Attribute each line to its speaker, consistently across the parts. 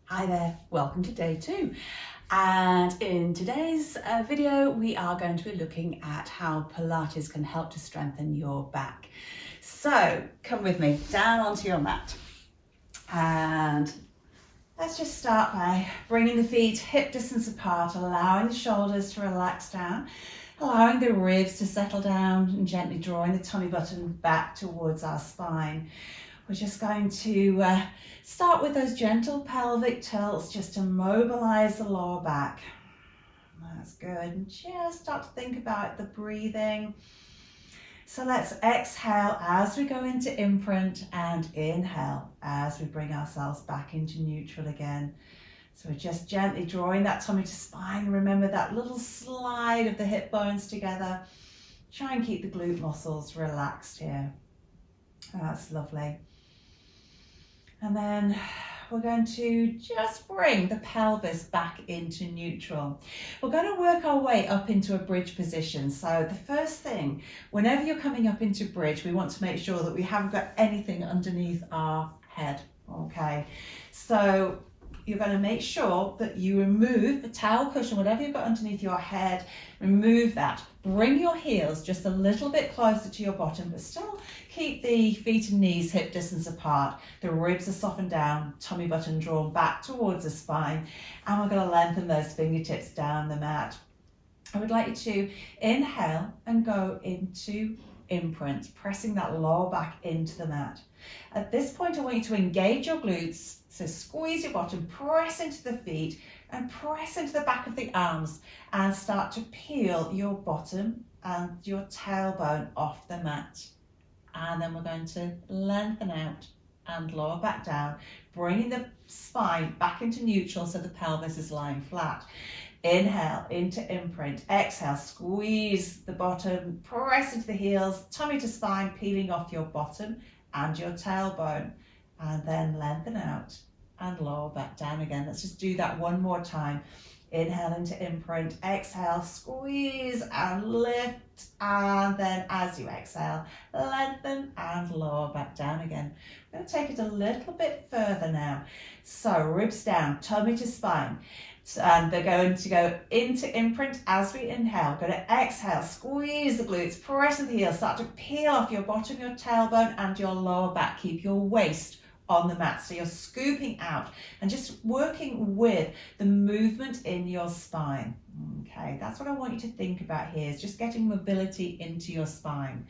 Speaker 1: Hi there, welcome to day 2. And in today's video, we are going to be looking at how Pilates can help to strengthen your back. So come with me down onto your mat. And let's just start by bringing the feet hip distance apart, allowing the shoulders to relax down, allowing the ribs to settle down and gently drawing the tummy button back towards our spine. We're just going to start with those gentle pelvic tilts just to mobilize the lower back. That's good. And just start to think about the breathing. So let's exhale as we go into imprint and inhale as we bring ourselves back into neutral again. So we're just gently drawing that tummy to spine. Remember that little slide of the hip bones together. Try and keep the glute muscles relaxed here. That's lovely. And then we're going to just bring the pelvis back into neutral. We're going to work our way up into a bridge position. So the first thing, whenever you're coming up into bridge, we want to make sure that we haven't got anything underneath our head. Okay, so you're going to make sure that you remove the towel cushion, whatever you've got underneath your head, remove that. Bring your heels just a little bit closer to your bottom, but still keep the feet and knees hip distance apart. The ribs are softened down, tummy button drawn back towards the spine, and we're going to lengthen those fingertips down the mat. I would like you to inhale and go into imprint, pressing that lower back into the mat. At this point, I want you to engage your glutes. So squeeze your bottom, press into the feet and press into the back of the arms and start to peel your bottom and your tailbone off the mat. And then we're going to lengthen out and lower back down, bringing the spine back into neutral so the pelvis is lying flat. Inhale into imprint, exhale, squeeze the bottom, press into the heels, tummy to spine, peeling off your bottom and your tailbone. And then lengthen out and lower back down again. Let's just do that one more time. Inhale into imprint, exhale, squeeze and lift, and then as you exhale, lengthen and lower back down again. I'm going to take it a little bit further now. So ribs down, tummy to spine. And they're going to go into imprint as we inhale. We're going to exhale, squeeze the glutes, press into the heels, start to peel off your bottom, your tailbone and your lower back. Keep your waist on the mat. So you're scooping out and just working with the movement in your spine. Okay, that's what I want you to think about here, is just getting mobility into your spine.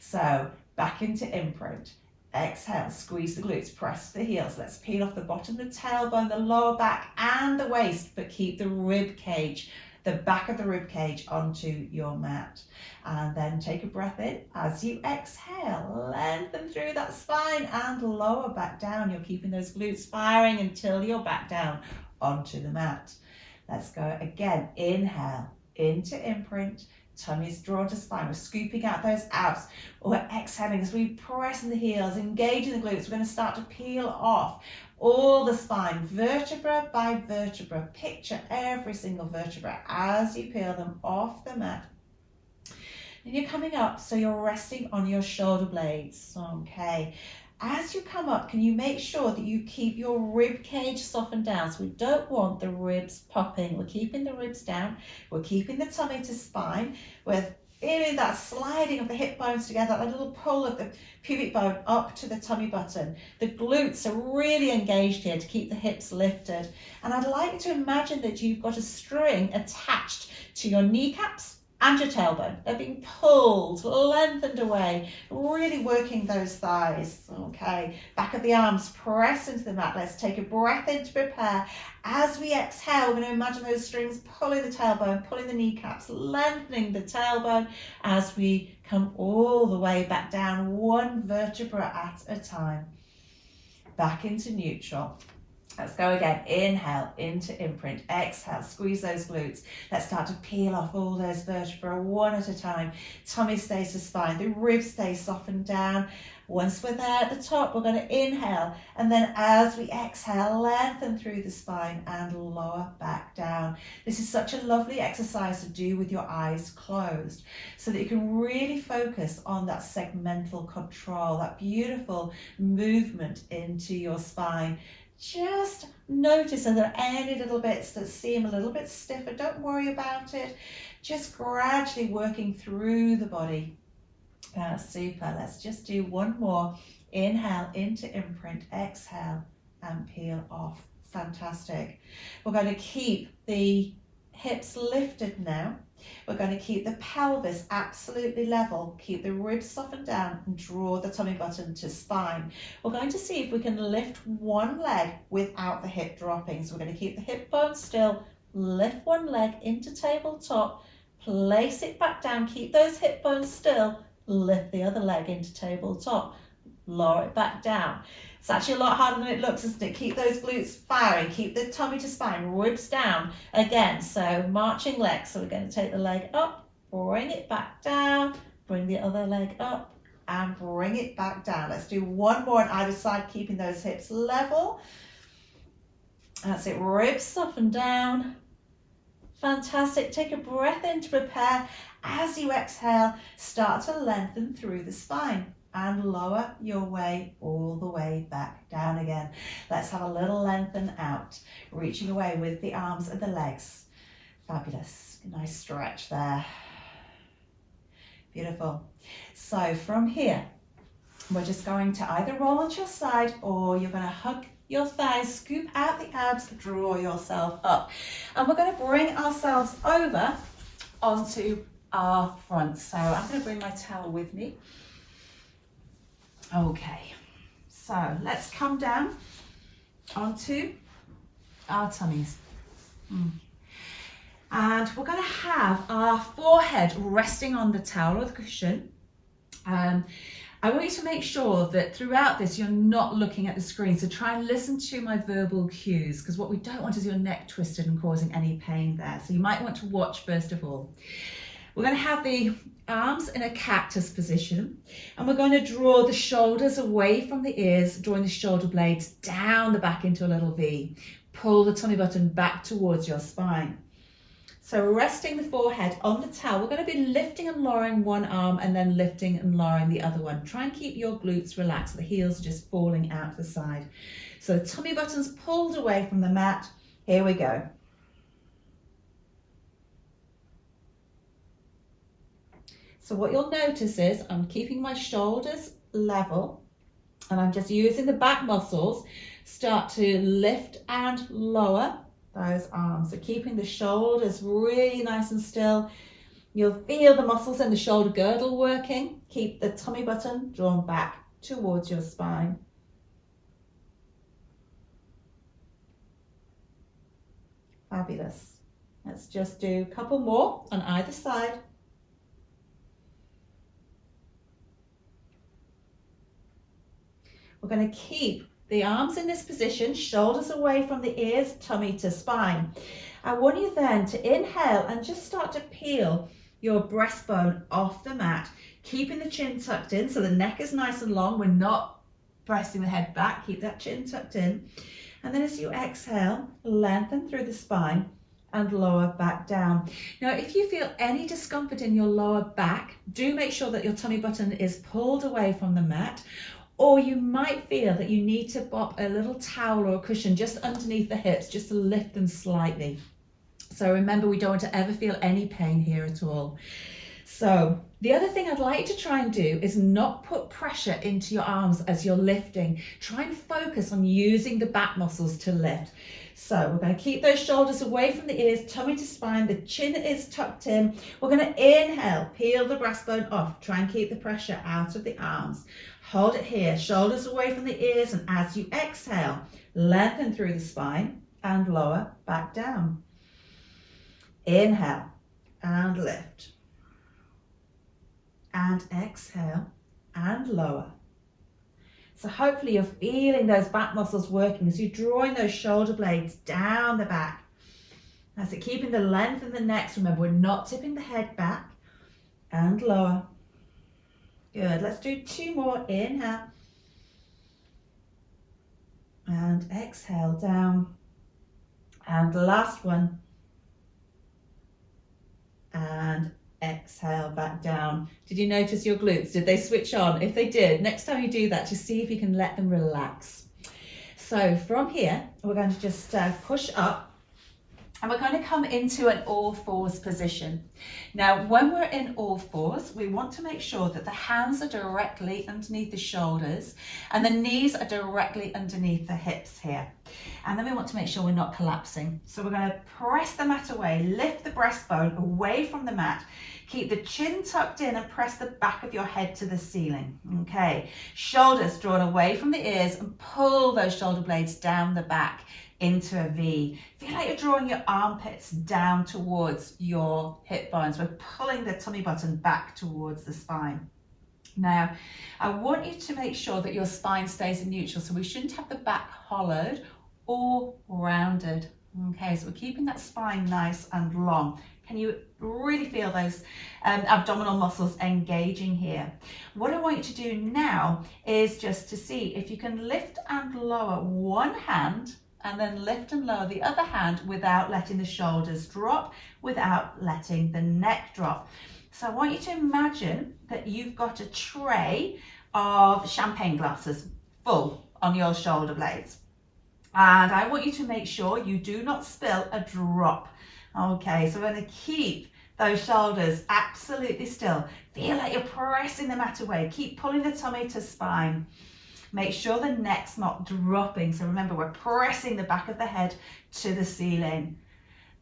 Speaker 1: So back into imprint. Exhale, squeeze the glutes, press the heels. Let's peel off the bottom, the tailbone, the lower back and the waist, but keep the rib cage, the back of the rib cage onto your mat. And then take a breath in. As you exhale, lengthen through that spine and lower back down. You're keeping those glutes firing until you're back down onto the mat. Let's go again. Inhale into imprint. Tummy is drawn to spine. We're scooping out those abs. We're exhaling as we press in the heels, engaging the glutes. We're going to start to peel off all the spine, vertebra by vertebra. Picture every single vertebra as you peel them off the mat. And you're coming up, so you're resting on your shoulder blades. Okay. As you come up, can you make sure that you keep your rib cage softened down? So we don't want the ribs popping. We're keeping the ribs down. We're keeping the tummy to spine. We're feeling that sliding of the hip bones together, that little pull of the pubic bone up to the tummy button. The glutes are really engaged here to keep the hips lifted. And I'd like you to imagine that you've got a string attached to your kneecaps and your tailbone. They're being pulled, lengthened away, really working those thighs. Okay, back of the arms, press into the mat. Let's take a breath in to prepare. As we exhale, we're going to imagine those strings pulling the tailbone, pulling the kneecaps, lengthening the tailbone as we come all the way back down, one vertebra at a time. Back into neutral. Let's go again. Inhale into imprint. Exhale, squeeze those glutes. Let's start to peel off all those vertebrae one at a time. Tummy stays to spine. The ribs stay softened down. Once we're there at the top, we're going to inhale. And then as we exhale, lengthen through the spine and lower back down. This is such a lovely exercise to do with your eyes closed so that you can really focus on that segmental control, that beautiful movement into your spine. Just notice if there are any little bits that seem a little bit stiffer. Don't worry about it. Just gradually working through the body. That's super. Let's just do one more. Inhale into imprint, exhale and peel off. Fantastic. We're going to keep the hips lifted now. We're going to keep the pelvis absolutely level, keep the ribs softened down and draw the tummy button to spine. We're going to see if we can lift one leg without the hip dropping. So we're going to keep the hip bone still, lift one leg into tabletop, place it back down, keep those hip bones still, lift the other leg into tabletop, lower it back down. It's actually a lot harder than it looks, isn't it? Keep those glutes firing, keep the tummy to spine, ribs down. Again, so marching legs. So we're going to take the leg up, bring it back down, bring the other leg up and bring it back down. Let's do one more on either side, keeping those hips level. That's it, ribs up and down. Fantastic. Take a breath in to prepare. As you exhale, start to lengthen through the spine and lower your way all the way back down again. Let's have a little lengthen out, reaching away with the arms and the legs. Fabulous. Nice stretch there. Beautiful. So from here, we're just going to either roll onto your side or you're going to hug your thighs, scoop out the abs, draw yourself up. And we're going to bring ourselves over onto our front. So I'm going to bring my towel with me. Okay, so let's come down onto our tummies. And we're going to have our forehead resting on the towel or the cushion. I want you to make sure that throughout this you're not looking at the screen, so try and listen to my verbal cues, because what we don't want is your neck twisted and causing any pain there. So you might want to watch first of all. We're going to have the arms in a cactus position, and we're going to draw the shoulders away from the ears, drawing the shoulder blades down the back into a little V. Pull the tummy button back towards your spine. So resting the forehead on the towel, we're going to be lifting and lowering one arm and then lifting and lowering the other one. Try and keep your glutes relaxed. The heels are just falling out to the side. So the tummy button's pulled away from the mat. Here we go. So what you'll notice is I'm keeping my shoulders level and I'm just using the back muscles, start to lift and lower those arms. So keeping the shoulders really nice and still. You'll feel the muscles in the shoulder girdle working. Keep the tummy button drawn back towards your spine. Fabulous. Let's just do a couple more on either side. We're going to keep the arms in this position, shoulders away from the ears, tummy to spine. I want you then to inhale and just start to peel your breastbone off the mat, keeping the chin tucked in so the neck is nice and long. We're not pressing the head back, keep that chin tucked in. And then as you exhale, lengthen through the spine and lower back down. Now, if you feel any discomfort in your lower back, do make sure that your tummy button is pulled away from the mat. Or you might feel that you need to pop a little towel or a cushion just underneath the hips, just to lift them slightly. So remember, we don't want to ever feel any pain here at all. So the other thing I'd like you to try and do is not put pressure into your arms as you're lifting. Try and focus on using the back muscles to lift. So we're going to keep those shoulders away from the ears, tummy to spine, the chin is tucked in. We're going to inhale, peel the breastbone off, try and keep the pressure out of the arms. Hold it here, shoulders away from the ears, and as you exhale, lengthen through the spine and lower back down. Inhale and lift. And exhale and lower. So hopefully you're feeling those back muscles working as you're drawing those shoulder blades down the back. That's it, keeping the length in the neck. Remember, we're not tipping the head back, and lower. Good, let's do two more. Inhale. And exhale down. And last one. And exhale back down. Did you notice your glutes? Did they switch on? If they did, next time you do that, just see if you can let them relax. So from here, we're going to just push up. And we're going to come into an all fours position. Now, when we're in all fours, we want to make sure that the hands are directly underneath the shoulders and the knees are directly underneath the hips here. And then we want to make sure we're not collapsing. So we're going to press the mat away, lift the breastbone away from the mat, keep the chin tucked in and press the back of your head to the ceiling. Okay, shoulders drawn away from the ears and pull those shoulder blades down the back into a V. Feel like you're drawing your armpits down towards your hip bones. We're pulling the tummy button back towards the spine. Now, I want you to make sure that your spine stays in neutral, so we shouldn't have the back hollowed or rounded. Okay, so we're keeping that spine nice and long. Can you really feel those abdominal muscles engaging here? What I want you to do now is just to see if you can lift and lower one hand and then lift and lower the other hand without letting the shoulders drop, without letting the neck drop. So I want you to imagine that you've got a tray of champagne glasses full on your shoulder blades. And I want you to make sure you do not spill a drop. Okay, so we're going to keep those shoulders absolutely still. Feel like you're pressing the mat away. Keep pulling the tummy to spine. Make sure the neck's not dropping. So remember, we're pressing the back of the head to the ceiling.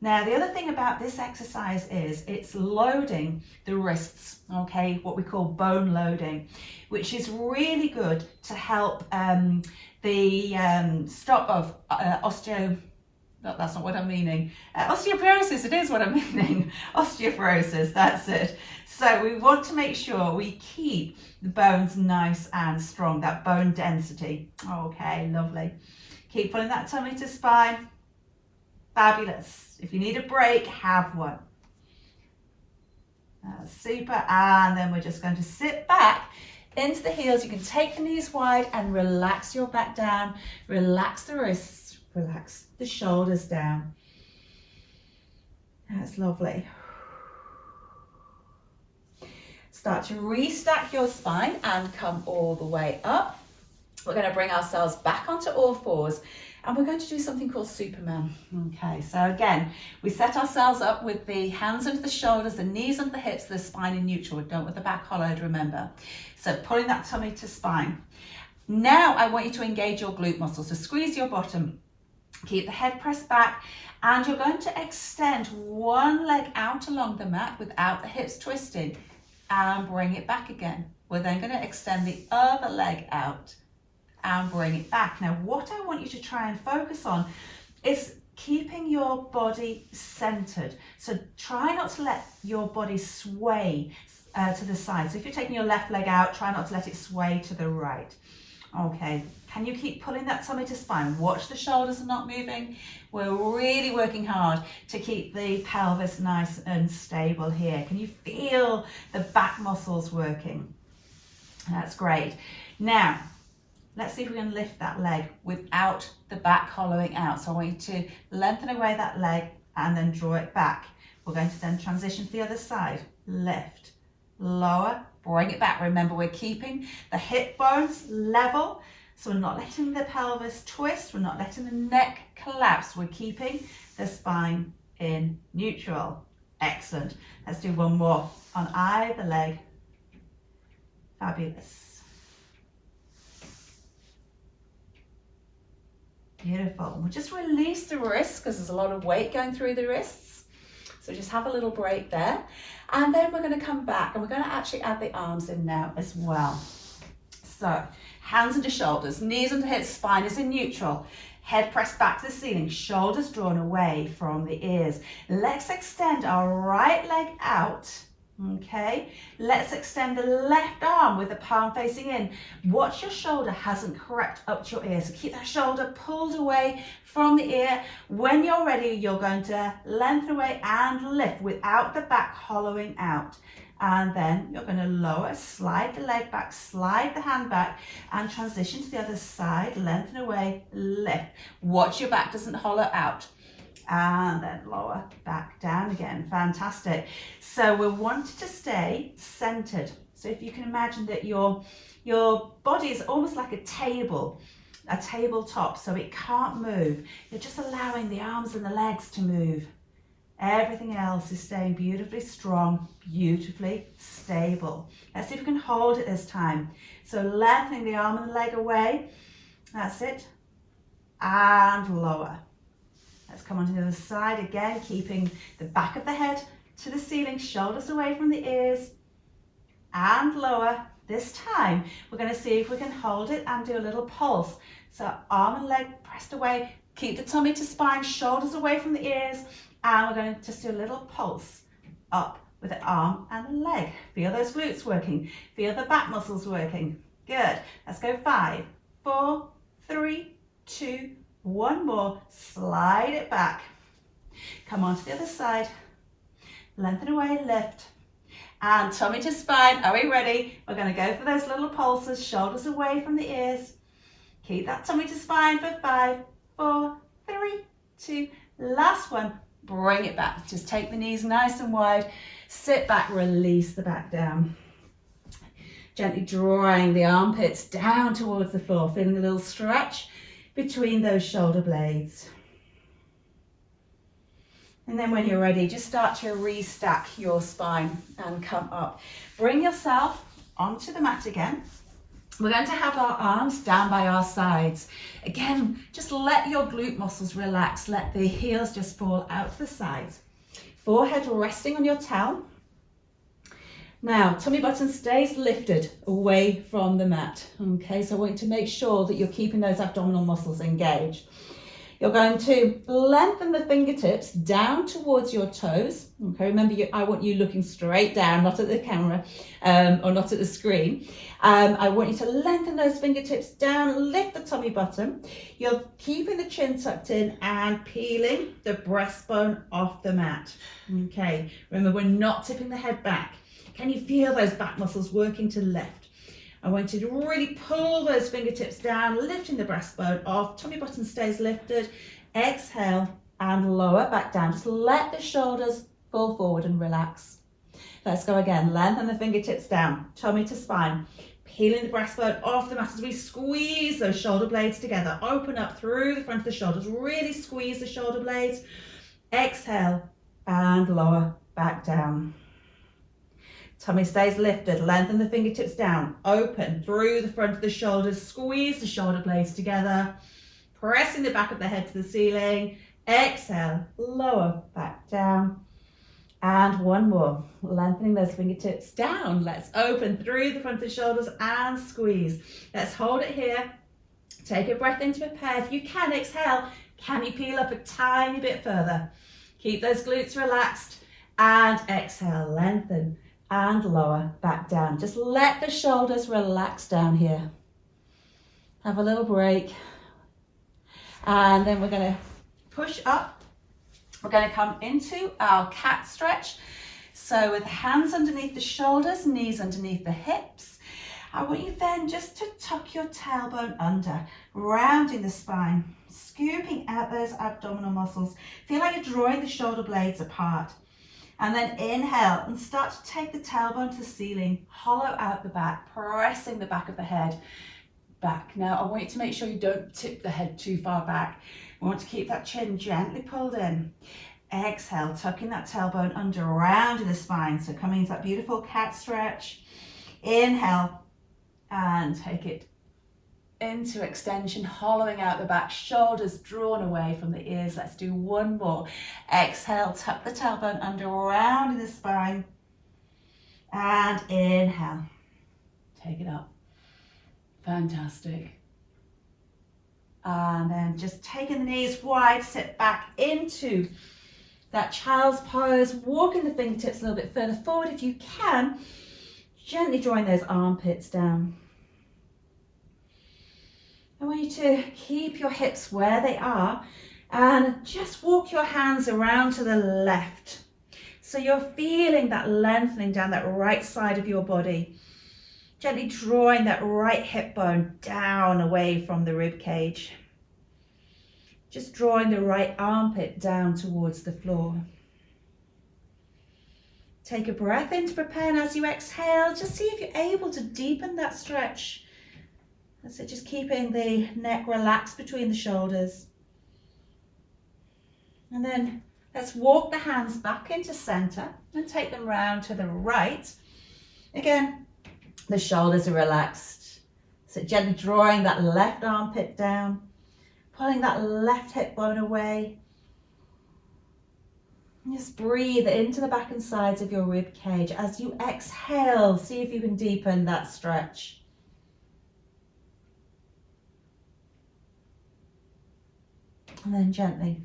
Speaker 1: Now, the other thing about this exercise is it's loading the wrists, okay, what we call bone loading, which is really good to help the stop of that's not what I'm meaning. Osteoporosis, it is what I'm meaning. Osteoporosis, that's it. So we want to make sure we keep the bones nice and strong, that bone density. Okay, lovely. Keep pulling that tummy to spine. Fabulous. If you need a break, have one. Super. And then we're just going to sit back into the heels. You can take the knees wide and relax your back down. Relax the wrists. Relax the shoulders down. That's lovely. Start to restack your spine and come all the way up. We're going to bring ourselves back onto all fours and we're going to do something called Superman. Okay, so again, we set ourselves up with the hands under the shoulders, the knees under the hips, the spine in neutral. We don't want the back hollowed, remember. So pulling that tummy to spine. Now I want you to engage your glute muscles. So squeeze your bottom. Keep the head pressed back and you're going to extend one leg out along the mat without the hips twisting and bring it back again. We're then going to extend the other leg out and bring it back. Now, what I want you to try and focus on is keeping your body centered. So try not to let your body sway to the side. So if you're taking your left leg out, try not to let it sway to the right. Okay, can you keep pulling that tummy to spine? Watch the shoulders are not moving. We're really working hard to keep the pelvis nice and stable here. Can you feel the back muscles working? That's great. Now, let's see if we can lift that leg without the back hollowing out. So I want you to lengthen away that leg and then draw it back. We're going to then transition to the other side. Lift, lower, bring it back. Remember, we're keeping the hip bones level. So we're not letting the pelvis twist. We're not letting the neck collapse. We're keeping the spine in neutral. Excellent. Let's do one more on either leg. Fabulous. Beautiful. We'll just release the wrists because there's a lot of weight going through the wrists. So just have a little break there. And then we're going to come back and we're going to actually add the arms in now as well. So hands under shoulders, knees under hips, spine is in neutral. Head pressed back to the ceiling, shoulders drawn away from the ears. Let's extend our right leg out. Okay, let's extend the left arm with the palm facing in. Watch your shoulder hasn't crept up to your ear. So keep that shoulder pulled away from the ear. When you're ready, you're going to lengthen away and lift without the back hollowing out. And then you're going to lower, slide the leg back, slide the hand back and transition to the other side. Lengthen away, lift. Watch your back doesn't hollow out. And then lower, back down again. Fantastic. So we're wanting to stay centered. So if you can imagine that your body is almost like a table. a tabletop so it can't move. You're just allowing the arms and the legs to move. Everything else is staying beautifully strong, beautifully stable. Let's see if we can hold it this time. So lengthening the arm and the leg away. That's it. And lower. Let's come onto the other side again, keeping the back of the head to the ceiling, shoulders away from the ears. And lower. This time, we're going to see if we can hold it and do a little pulse. So arm and leg pressed away. Keep the tummy to spine, shoulders away from the ears. And we're going to just do a little pulse up with the arm and the leg. Feel those glutes working. Feel the back muscles working. Good. Let's go 5, 4, 3, 2, 1 more. Slide it back. Come on to the other side. Lengthen away, lift. And tummy to spine. Are we ready? We're going to go for those little pulses. Shoulders away from the ears. Keep that tummy to spine for 5, 4, 3, 2. Last one. Bring it back. Just take the knees nice and wide. Sit back, release the back down. Gently drawing the armpits down towards the floor. Feeling a little stretch between those shoulder blades. And then when you're ready, just start to restack your spine and come up. Bring yourself onto the mat again. We're going to have our arms down by our sides. Again, just let your glute muscles relax. Let the heels just fall out to the sides. Forehead resting on your towel. Now, tummy button stays lifted away from the mat. Okay, so I want you to make sure that you're keeping those abdominal muscles engaged. You're going to lengthen the fingertips down towards your toes. Okay, remember, I want you looking straight down, not at the camera or not at the screen. I want you to lengthen those fingertips down, lift the tummy button. You're keeping the chin tucked in and peeling the breastbone off the mat. Okay, remember, we're not tipping the head back. Can you feel those back muscles working to lift? I want you to really pull those fingertips down, lifting the breastbone off. Tummy button stays lifted. Exhale and lower back down. Just let the shoulders fall forward and relax. Let's go again. Lengthen the fingertips down. Tummy to spine. Peeling the breastbone off the mat as we squeeze those shoulder blades together. Open up through the front of the shoulders. Really squeeze the shoulder blades. Exhale and lower back down. Tummy stays lifted, lengthen the fingertips down, open through the front of the shoulders, squeeze the shoulder blades together, pressing the back of the head to the ceiling. Exhale, lower back down. And one more, lengthening those fingertips down. Let's open through the front of the shoulders and squeeze. Let's hold it here. Take a breath in to prepare. If you can, exhale. Can you peel up a tiny bit further? Keep those glutes relaxed and exhale, lengthen. And lower back down. Just let the shoulders relax down here. Have a little break. And then we're going to push up. We're going to come into our cat stretch. So with hands underneath the shoulders, knees underneath the hips. I want you then just to tuck your tailbone under, rounding the spine, scooping out those abdominal muscles. Feel like you're drawing the shoulder blades apart. And then inhale and start to take the tailbone to the ceiling, hollow out the back, pressing the back of the head back. Now, I want you to make sure you don't tip the head too far back. We want to keep that chin gently pulled in. Exhale, tucking that tailbone under, rounding the spine. So coming into that beautiful cat stretch. Inhale and take it into extension, hollowing out the back, shoulders drawn away from the ears. Let's do one more. Exhale, tuck the tailbone under, rounding the spine. And inhale, take it up. Fantastic. And then just taking the knees wide, sit back into that child's pose, walking the fingertips a little bit further forward if you can, gently drawing those armpits down. I want you to keep your hips where they are and just walk your hands around to the left. So you're feeling that lengthening down that right side of your body. Gently drawing that right hip bone down away from the rib cage. Just drawing the right armpit down towards the floor. Take a breath in to prepare, and as you exhale, just see if you're able to deepen that stretch.
Speaker 2: So just keeping the neck relaxed between the shoulders. And then let's walk the hands back into center and take them round to the right. Again, the shoulders are relaxed. So gently drawing that left armpit down, pulling that left hip bone away. And just breathe into the back and sides of your rib cage. As you exhale, see if you can deepen that stretch. And then gently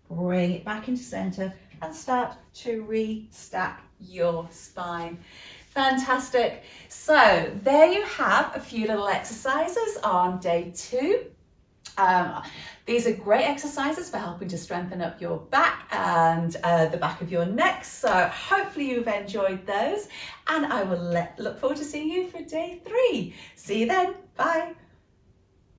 Speaker 2: bring it back into center and start to restack your spine. Fantastic. So there you have a few little exercises on day 2. These are great exercises for helping to strengthen up your back and the back of your neck. So hopefully you've enjoyed those, and I will look forward to seeing you for day 3. See you then. Bye.